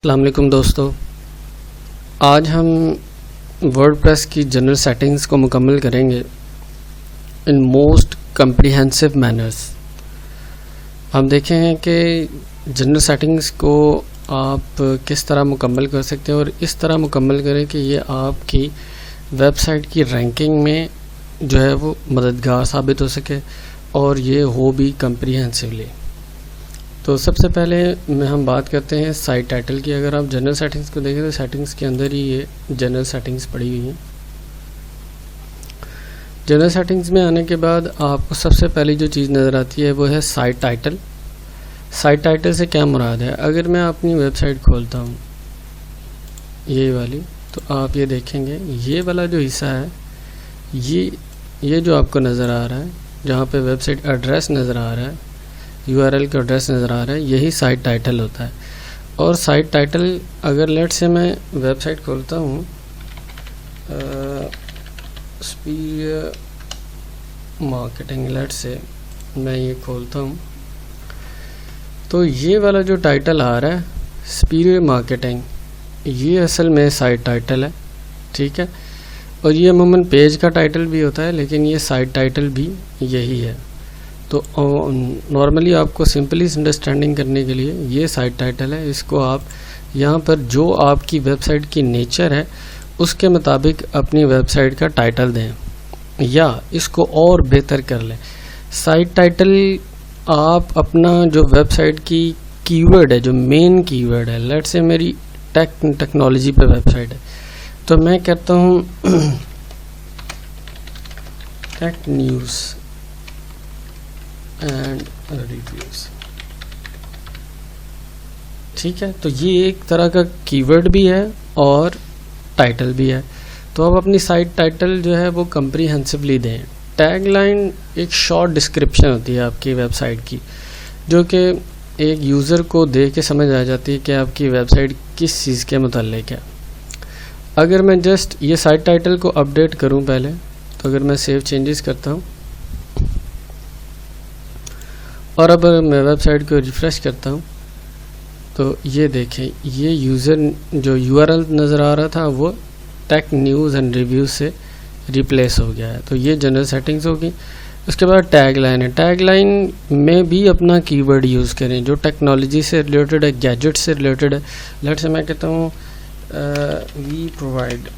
अस्सलाम वालेकुम दोस्तों, आज हम वर्डप्रेस की जनरल सेटिंग्स को मुकम्मल करेंगे इन मोस्ट कम्प्रीहेंसिव मैनर्स। हम देखेंगे कि जनरल सेटिंग्स को आप किस तरह मुकम्मल कर सकते हैं और इस तरह मुकम्मल करें कि ये आपकी वेबसाइट की रैंकिंग में जो है वो मददगार साबित हो सके और ये हो भी कम्प्रीहेंसिवली। तो सबसे पहले हम बात करते हैं साइट टाइटल की। अगर आप जनरल सेटिंग्स को देखें तो सेटिंग्स के अंदर ही ये जनरल सेटिंग्स पड़ी हुई हैं। जनरल सेटिंग्स में आने के बाद आपको सबसे पहली जो चीज़ नज़र आती है वो है साइट टाइटल। साइट टाइटल से क्या मुराद है? अगर मैं अपनी वेबसाइट खोलता हूँ ये वाली, तो आप ये देखेंगे ये वाला जो हिस्सा है ये जो आपको नज़र आ रहा है, जहाँ पे वेबसाइट एड्रेस नज़र आ रहा है, URL का एड्रेस नज़र आ रहा है, यही साइट टाइटल होता है। और साइट टाइटल अगर लेट से मैं वेबसाइट खोलता हूँ स्पीरियर मार्केटिंग, लेट से मैं ये खोलता हूँ तो ये वाला जो टाइटल आ रहा है स्पीरियर मार्केटिंग, ये असल में साइट टाइटल है, ठीक है। और ये अमूमन पेज का टाइटल भी होता है, लेकिन ये साइट टाइटल भी यही है। तो नॉर्मली आपको सिंपली अंडरस्टैंडिंग करने के लिए ये साइट टाइटल है, इसको आप यहाँ पर जो आपकी वेबसाइट की नेचर है उसके मुताबिक अपनी वेबसाइट का टाइटल दें या इसको और बेहतर कर लें। साइट टाइटल आप अपना जो वेबसाइट की कीवर्ड है, जो मेन कीवर्ड है, लेट से मेरी टेक्नोलॉजी पे वेबसाइट है, तो मैं कहता हूँ टेक न्यूज़ एंड रिव्यूज़, ठीक है। तो ये एक तरह का कीवर्ड भी है और टाइटल भी है। तो आप अपनी साइट टाइटल जो है वो कम्प्रीहेंसिवली दें। टैगलाइन एक शॉर्ट डिस्क्रिप्शन होती है आपकी वेबसाइट की, जो कि एक यूज़र को देख के समझ आ जाती है कि आपकी वेबसाइट किस चीज़ के मुताल्लिक है। अगर मैं जस्ट ये साइट टाइटल को अपडेट करूं पहले, तो अगर मैं सेव चेंजेस करता हूं और अब मैं वेबसाइट को रिफ़्रेश करता हूं, तो ये देखें ये यूज़र जो URL नज़र आ रहा था वो टेक न्यूज़ एंड रिव्यू से रिप्लेस हो गया है। तो ये जनरल सेटिंग्स होगी। उसके बाद टैग लाइन है। टैग लाइन में भी अपना कीवर्ड यूज़ करें जो टेक्नोलॉजी से रिलेटेड है, गैजेट से रिलेटेड है। लेट से मैं कहता हूँ वी प्रोवाइड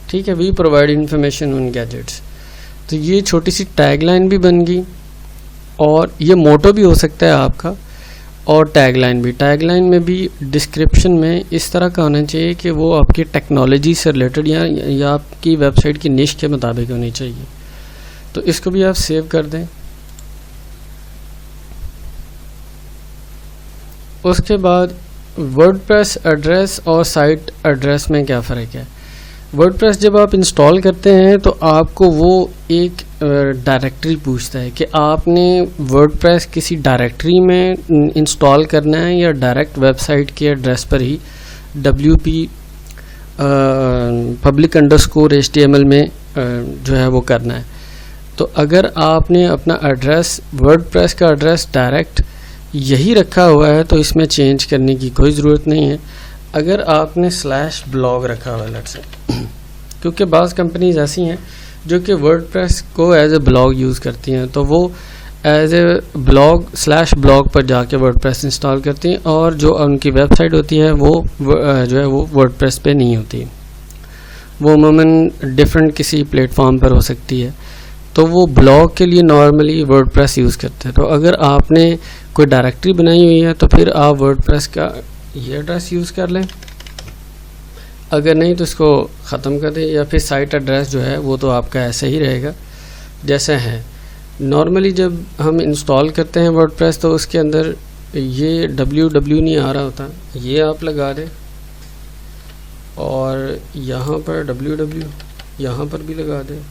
ठीक है, we provide information on gadgets. तो ये छोटी सी टैगलाइन भी बन गई और ये मोटो भी हो सकता है आपका, और टैगलाइन भी। टैगलाइन में भी डिस्क्रिप्शन में इस तरह का होना चाहिए कि वो आपकी टेक्नोलॉजी से रिलेटेड या आपकी वेबसाइट की निश के मुताबिक होनी चाहिए। तो इसको भी आप सेव कर दें। उसके बाद वर्डप्रेस एड्रेस और साइट एड्रेस में क्या फ़र्क है? वर्डप्रेस जब आप इंस्टॉल करते हैं तो आपको वो एक डायरेक्टरी पूछता है कि आपने वर्डप्रेस किसी डायरेक्टरी में इंस्टॉल करना है या डायरेक्ट वेबसाइट के एड्रेस पर ही WP public_HTML में जो है वो करना है। तो अगर आपने अपना एड्रेस वर्डप्रेस का एड्रेस डायरेक्ट यही रखा हुआ है तो इसमें चेंज करने की कोई ज़रूरत नहीं है। अगर आपने /blog रखा हुआ है लेट्स से, क्योंकि बाज़ कंपनीज ऐसी हैं जो कि वर्डप्रेस को एज ए ब्लॉग यूज़ करती हैं, तो वो एज ए /blog पर जाके वर्डप्रेस इंस्टॉल करती हैं और जो उनकी वेबसाइट होती है वो जो है वो वर्डप्रेस पे नहीं होती, वो अमूमन डिफरेंट किसी प्लेटफॉर्म पर हो सकती है। तो वो ब्लॉग के लिए नॉर्मली वर्डप्रेस यूज़ करते हैं। तो अगर आपने कोई डायरेक्टरी बनाई हुई है तो फिर आप वर्डप्रेस का ये एड्रेस यूज़ कर लें, अगर नहीं तो इसको ख़त्म कर दें, या फिर साइट एड्रेस जो है वो तो आपका ऐसे ही रहेगा जैसे है। नॉर्मली जब हम इंस्टॉल करते हैं वर्डप्रेस तो उसके अंदर ये www नहीं आ रहा होता, ये आप लगा दें और यहाँ पर www यहाँ पर भी लगा दें,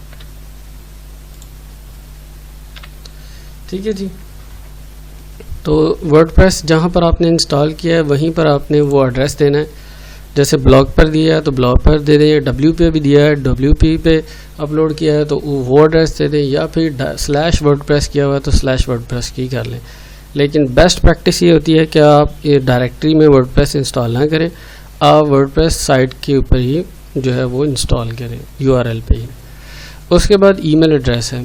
ठीक है जी। तो वर्डप्रेस जहाँ पर आपने इंस्टॉल किया है वहीं पर आपने वो एड्रेस देना है। जैसे ब्लॉग पर दिया है तो ब्लॉग पर दे दें, डब्ल्यू पे भी दिया है डब्ल्यू पे अपलोड किया है तो वो एड्रेस दे दें, या फिर /WordPress किया हुआ है तो /WordPress की कर लें। लेकिन बेस्ट प्रैक्टिस ये होती है कि आप ये डायरेक्टरी में वर्डप्रेस इंस्टॉल ना करें, आप वर्डप्रेस साइट के ऊपर ही जो है वो इंस्टॉल करें URL पे ही। उसके बाद ईमेल एड्रेस है।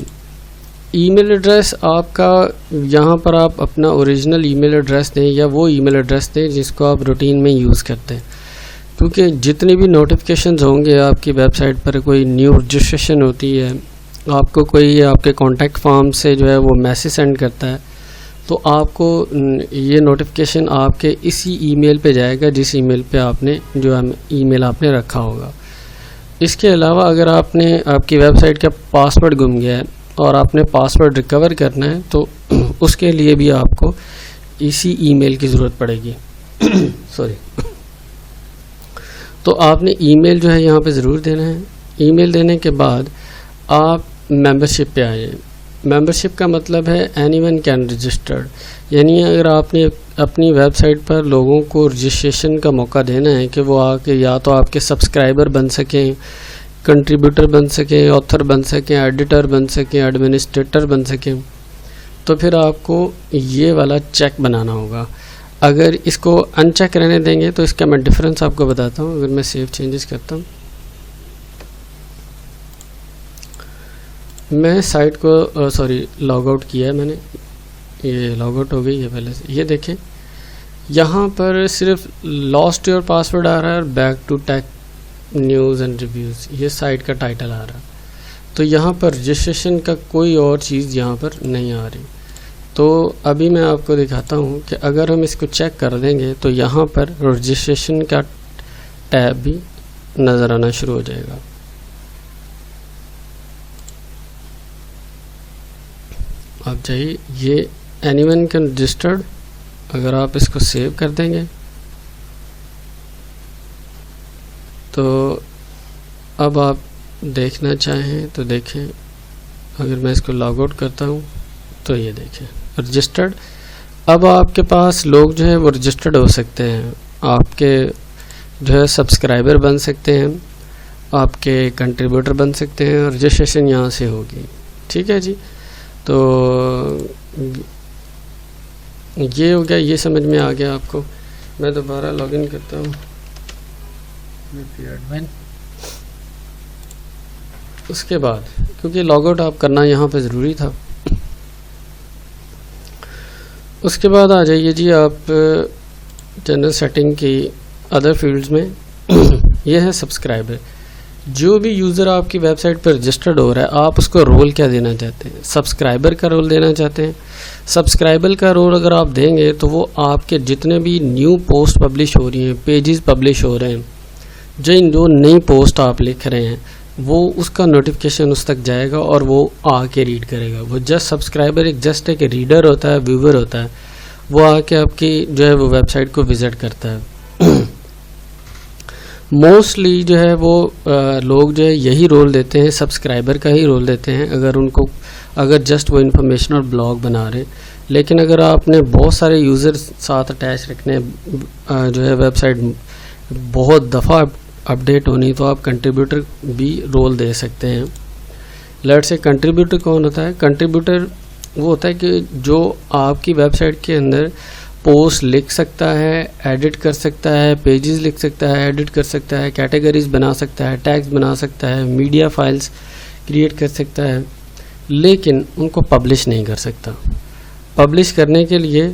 ईमेल एड्रेस आपका यहाँ पर आप अपना ओरिजिनल ईमेल एड्रेस दें या वो ईमेल एड्रेस दें जिसको आप रूटीन में यूज़ करते हैं, क्योंकि जितने भी नोटिफिकेशंस होंगे आपकी वेबसाइट पर, कोई न्यू रजिस्ट्रेशन होती है, आपको कोई आपके कॉन्टैक्ट फॉर्म से जो है वो मैसेज सेंड करता है, तो आपको ये नोटिफिकेशन आपके इसी ईमेल पे जाएगा जिस ईमेल पे आपने जो ईमेल आपने रखा होगा। इसके अलावा अगर आपकी वेबसाइट का पासवर्ड गुम गया है और आपने पासवर्ड रिकवर करना है तो उसके लिए भी आपको इसी ईमेल की ज़रूरत पड़ेगी सॉरी। तो आपने ईमेल जो है यहाँ पे ज़रूर देना है। ईमेल देने के बाद आप मेंबरशिप पे आ जाए। मेंबरशिप का मतलब है एनीवन कैन रजिस्टर्ड, यानी अगर आपने अपनी वेबसाइट पर लोगों को रजिस्ट्रेशन का मौका देना है कि वो आके या तो आपके सब्सक्राइबर बन सकें, कंट्रीब्यूटर बन सकें, ऑथर बन सकें, एडिटर बन सकें, एडमिनिस्ट्रेटर बन सकें, तो फिर आपको ये वाला चेक बनाना होगा। अगर इसको अनचेक रहने देंगे तो इसका मैं डिफरेंस आपको बताता हूँ। अगर मैं सेव चेंजेस करता हूँ, मैं साइट को लॉग आउट किया है मैंने, ये लॉग आउट हो गई है पहले से। ये देखें यहाँ पर सिर्फ लॉस्ट योर पासवर्ड आ रहा है और back to tech news and reviews, ये साइट का टाइटल आ रहा है। तो यहाँ पर रजिस्ट्रेशन का कोई और चीज़ यहाँ पर नहीं आ रही। तो अभी मैं आपको दिखाता हूँ कि अगर हम इसको चेक कर देंगे तो यहाँ पर रजिस्ट्रेशन का टैब भी नज़र आना शुरू हो जाएगा। आप चाहिए ये एनीवन कैन रजिस्टर्ड, अगर आप इसको सेव कर देंगे तो अब आप देखना चाहें तो देखें। अगर मैं इसको लॉग आउट करता हूँ तो ये देखें रजिस्टर्ड। अब आपके पास लोग जो है वो रजिस्टर्ड हो सकते हैं, आपके जो है सब्सक्राइबर बन सकते हैं, आपके कंट्रीब्यूटर बन सकते हैं, रजिस्ट्रेशन यहाँ से होगी। ठीक है जी, तो ये हो गया, ये समझ में आ गया आपको। मैं दोबारा लॉगिन करता हूँ उसके बाद, क्योंकि लॉग आउट आप करना यहाँ पे ज़रूरी था। उसके बाद आ जाइए जी आप जनरल सेटिंग की अदर फील्ड्स में यह है सब्सक्राइबर। जो भी यूज़र आपकी वेबसाइट पर रजिस्टर्ड हो रहा है, आप उसको रोल क्या देना चाहते हैं? सब्सक्राइबर का रोल देना चाहते हैं। सब्सक्राइबर का रोल अगर आप देंगे तो वो आपके जितने भी न्यू पोस्ट पब्लिश हो रही हैं, पेजेस पब्लिश हो रहे हैं, जो नई पोस्ट आप लिख रहे हैं, वो उसका नोटिफिकेशन उस तक जाएगा और वो आके रीड करेगा। वो जस्ट सब्सक्राइबर एक रीडर होता है, व्यूवर होता है, वो आके आपकी जो है वो वेबसाइट को विज़िट करता है। मोस्टली जो है वो लोग जो है यही रोल देते हैं, सब्सक्राइबर का ही रोल देते हैं अगर जस्ट वो इन्फॉर्मेशनल ब्लॉग बना रहे। लेकिन अगर आपने बहुत सारे यूज़र साथ अटैच रखने, जो है वेबसाइट बहुत दफ़ा अपडेट होनी, तो आप कंट्रीब्यूटर भी रोल दे सकते हैं। लेट्स से कंट्रीब्यूटर कौन होता है? कंट्रीब्यूटर वो होता है कि जो आपकी वेबसाइट के अंदर पोस्ट लिख सकता है, एडिट कर सकता है, पेजेस लिख सकता है, एडिट कर सकता है, कैटेगरीज बना सकता है, टैग्स बना सकता है, मीडिया फाइल्स क्रिएट कर सकता है, लेकिन उनको पब्लिश नहीं कर सकता। पब्लिश करने के लिए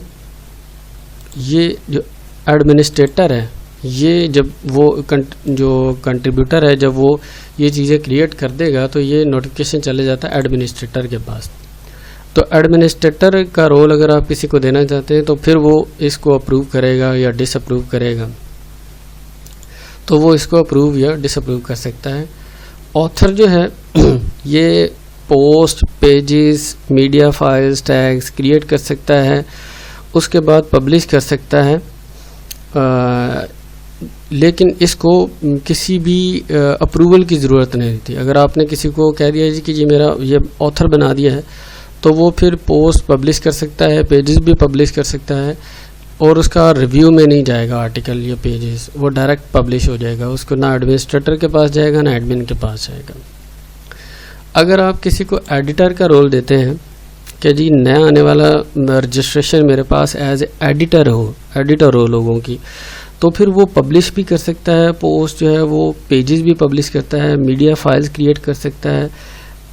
ये जो एडमिनिस्ट्रेटर है, ये जब वो जो कंट्रीब्यूटर है, जब वो ये चीज़ें क्रिएट कर देगा तो ये नोटिफिकेशन चले जाता है एडमिनिस्ट्रेटर के पास। तो एडमिनिस्ट्रेटर का रोल अगर आप किसी को देना चाहते हैं तो फिर वो इसको अप्रूव करेगा या डिसअप्रूव करेगा, तो वो इसको अप्रूव या डिसअप्रूव कर सकता है। ऑथर जो है ये post, pages, media files, tags create कर सकता है, उसके बाद पब्लिश कर सकता है, लेकिन इसको किसी भी अप्रूवल की ज़रूरत नहीं थी। अगर आपने किसी को कह दिया जी कि जी मेरा ये ऑथर बना दिया है, तो वो फिर पोस्ट पब्लिश कर सकता है, पेजेस भी पब्लिश कर सकता है, और उसका रिव्यू में नहीं जाएगा आर्टिकल या पेजेस, वो डायरेक्ट पब्लिश हो जाएगा, उसको ना एडमिनिस्ट्रेटर के पास जाएगा ना एडमिन के पास जाएगा। अगर आप किसी को एडिटर का रोल देते हैं कि जी नया आने वाला रजिस्ट्रेशन मेरे पास एज एडिटर हो लोगों की, तो फिर वो पब्लिश भी कर सकता है, पोस्ट जो है वो पेजेस भी पब्लिश करता है, मीडिया फाइल्स क्रिएट कर सकता है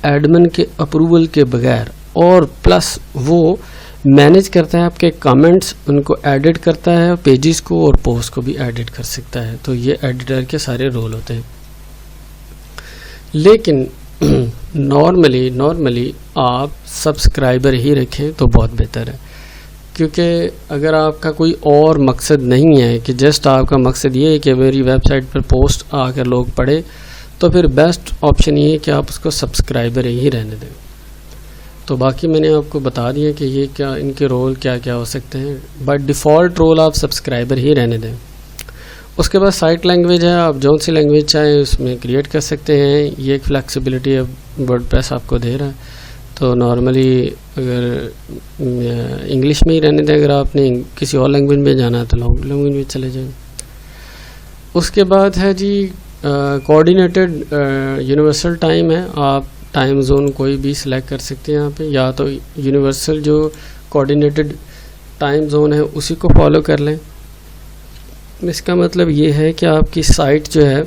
एडमिन के अप्रूवल के बगैर, और प्लस वो मैनेज करता है आपके कमेंट्स, उनको एडिट करता है पेजेस को, और पोस्ट को भी एडिट कर सकता है। तो ये एडिटर के सारे रोल होते हैं। लेकिन नॉर्मली आप सब्सक्राइबर ही रखें तो बहुत बेहतर है, क्योंकि अगर आपका कोई और मकसद नहीं है कि जस्ट आपका मकसद ये है कि मेरी वेबसाइट पर पोस्ट आकर लोग पढ़े, तो फिर बेस्ट ऑप्शन ये है कि आप उसको सब्सक्राइबर ही रहने दें। तो बाकी मैंने आपको बता दिया कि ये क्या इनके रोल क्या क्या हो सकते हैं। बाय डिफ़ॉल्ट रोल आप सब्सक्राइबर ही रहने दें। उसके बाद साइट लैंग्वेज है, आप जो सी लैंग्वेज चाहें उसमें क्रिएट कर सकते हैं। ये एक फ्लेक्सिबिलिटी अब वर्डप्रेस आपको दे रहा है। तो नॉर्मली अगर इंग्लिश में ही रहने दें, अगर आपने किसी और लैंग्वेज में जाना है तो लैंग्वेज में चले जाएं। उसके बाद है जी कोऑर्डिनेटेड यूनिवर्सल टाइम है। आप टाइम जोन कोई भी सिलेक्ट कर सकते हैं यहाँ पे, या तो यूनिवर्सल जो कोऑर्डिनेटेड टाइम जोन है उसी को फॉलो कर लें। इसका मतलब ये है कि आपकी साइट जो है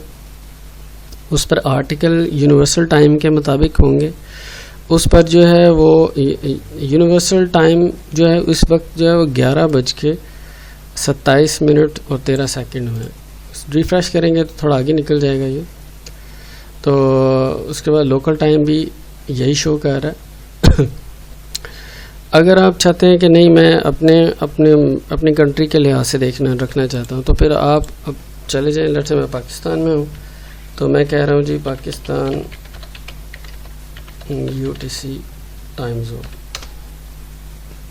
उस पर आर्टिकल यूनिवर्सल टाइम के मुताबिक होंगे। उस पर जो है वो यूनिवर्सल टाइम जो है उस वक्त जो है वो 11:27 हुए। रिफ्रेश करेंगे तो थोड़ा आगे निकल जाएगा ये। तो उसके बाद लोकल टाइम भी यही शो कर रहा है। अगर आप चाहते हैं कि नहीं मैं अपनी कंट्री के लिहाज से रखना चाहता हूँ, तो फिर आप अब चले जाएं। लेट्स से मैं पाकिस्तान में हूँ, तो मैं कह रहा हूँ जी पाकिस्तान UTC टाइम जोन,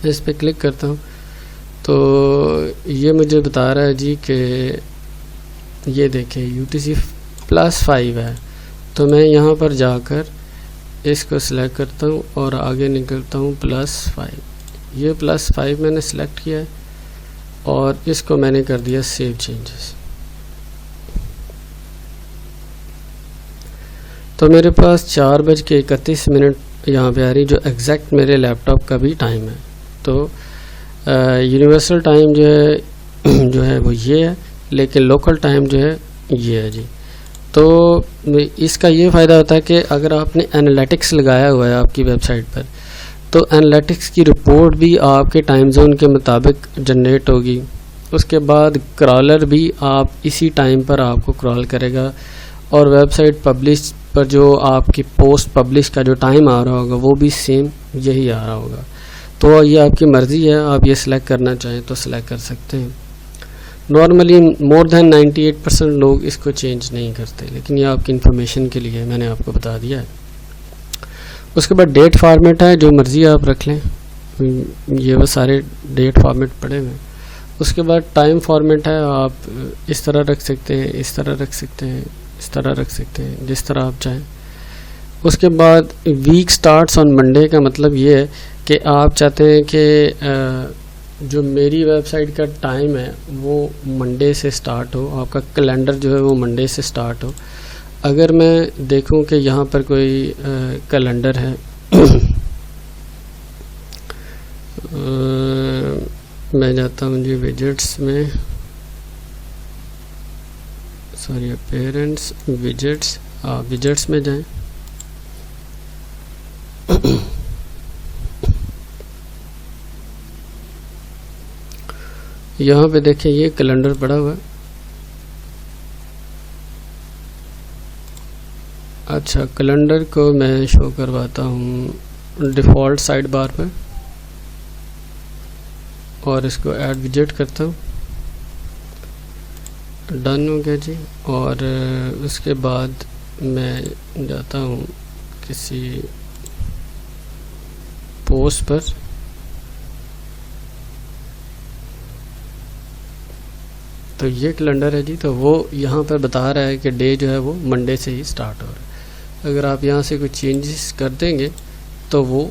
इस पे क्लिक करता हूँ तो ये मुझे बता रहा है जी कि ये देखें UTC +5 है। तो मैं यहाँ पर जाकर इसको सिलेक्ट करता हूँ और आगे निकलता हूँ +5। ये +5 मैंने सिलेक्ट किया है और इसको मैंने कर दिया सेव चेंजेस। तो मेरे पास 4:31 यहाँ पे आ रही, जो एग्जैक्ट मेरे लैपटॉप का भी टाइम है। तो यूनिवर्सल टाइम जो है वो ये है, लेकिन लोकल टाइम जो है ये है जी। तो इसका ये फ़ायदा होता है कि अगर आपने एनालिटिक्स लगाया हुआ है आपकी वेबसाइट पर, तो एनालिटिक्स की रिपोर्ट भी आपके टाइम जोन के मुताबिक जनरेट होगी। उसके बाद क्रॉलर भी आप इसी टाइम पर आपको क्रॉल करेगा, और वेबसाइट पब्लिश पर जो आपकी पोस्ट पब्लिश का जो टाइम आ रहा होगा वो भी सेम यही आ रहा होगा। तो ये आपकी मर्ज़ी है, आप ये सिलेक्ट करना चाहें तो सिलेक्ट कर सकते हैं। नॉर्मली मोर देन 98% लोग इसको चेंज नहीं करते, लेकिन ये आपकी इन्फॉर्मेशन के लिए मैंने आपको बता दिया है। उसके बाद डेट फॉर्मेट है, जो मर्ज़ी आप रख लें, ये वो सारे डेट फॉर्मेट पड़े हुए हैं। उसके बाद टाइम फॉर्मेट है, आप इस तरह रख सकते हैं, इस तरह रख सकते हैं, इस तरह रख सकते हैं, जिस तरह आप चाहें। उसके बाद वीक स्टार्ट्स ऑन मंडे का मतलब ये है कि आप चाहते हैं कि जो मेरी वेबसाइट का टाइम है वो मंडे से स्टार्ट हो, आपका कैलेंडर जो है वो मंडे से स्टार्ट हो। अगर मैं देखूं कि यहाँ पर कोई कैलेंडर है मैं जाता हूँ जी विजेट्स में, सॉरी पेरेंट्स विजेट्स, विजेट्स में जाएं। यहाँ पे देखें ये कैलेंडर पड़ा हुआ है। अच्छा, कैलेंडर को मैं शो करवाता हूँ डिफ़ॉल्ट साइड बार पर, और इसको ऐड विजेट करता हूँ। डन हो गया जी। और उसके बाद मैं जाता हूँ किसी पोस्ट पर, तो ये कैलेंडर है जी। तो वो यहाँ पर बता रहा है कि डे जो है वो मंडे से ही स्टार्ट हो रहा है। अगर आप यहाँ से कुछ चेंजेस कर देंगे तो वो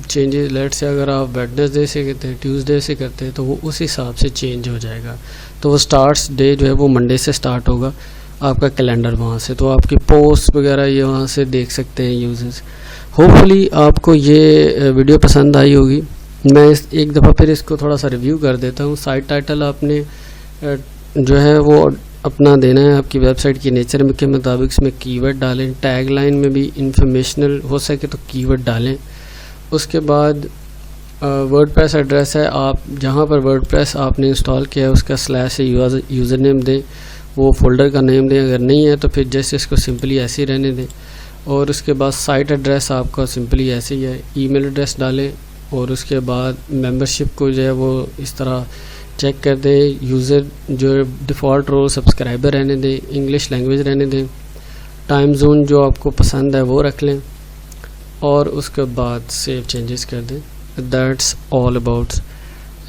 चेंजेस लेट से अगर आप वेडनेसडे से करते हैं, ट्यूसडे से करते हैं, तो वो उस हिसाब से चेंज हो जाएगा। तो वो स्टार्ट्स डे जो है वो मंडे से स्टार्ट होगा आपका कैलेंडर वहाँ से। तो आपकी पोस्ट वगैरह ये वहाँ से देख सकते हैं यूजर्स। होपफुली आपको ये वीडियो पसंद आई होगी। मैं एक दफ़ा फिर इसको थोड़ा सा रिव्यू कर देता हूँ। साइट टाइटल आपने जो है वो अपना देना है आपकी वेबसाइट की नेचर के मुताबिक। इसमें कीवर्ड डालें, टैग लाइन में भी इंफॉर्मेशनल हो सके तो कीवर्ड डालें। उसके बाद वर्डप्रेस एड्रेस है, आप जहाँ पर वर्डप्रेस आपने इंस्टॉल किया है उसका स्लैश यूज़र नेम दें, वो फोल्डर का नेम दें। अगर नहीं है तो फिर जैसे इसको सिंपली ऐसे ही रहने दें। और उसके बाद साइट एड्रेस आपका सिंपली ऐसे ही है, ईमेल एड्रेस डालें। और उसके बाद मेंबरशिप को जो है वो इस तरह चेक कर दें। यूज़र जो डिफ़ॉल्ट रोल सब्सक्राइबर रहने दें, इंग्लिश लैंग्वेज रहने दें, टाइम जोन जो आपको पसंद है वो रख लें और उसके बाद सेव चेंजेस कर दें। That's all about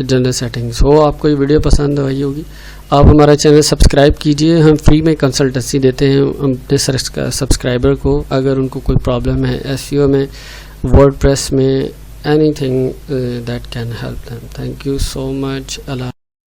general settings. हो आपको ये वीडियो पसंद आई होगी, आप हमारा चैनल सब्सक्राइब कीजिए। हम फ्री में कंसल्टेंसी देते हैं अपने सब्सक्राइबर को अगर उनको कोई प्रॉब्लम है एसईओ में, वर्डप्रेस में, anything that can help them. Thank you so much. Allah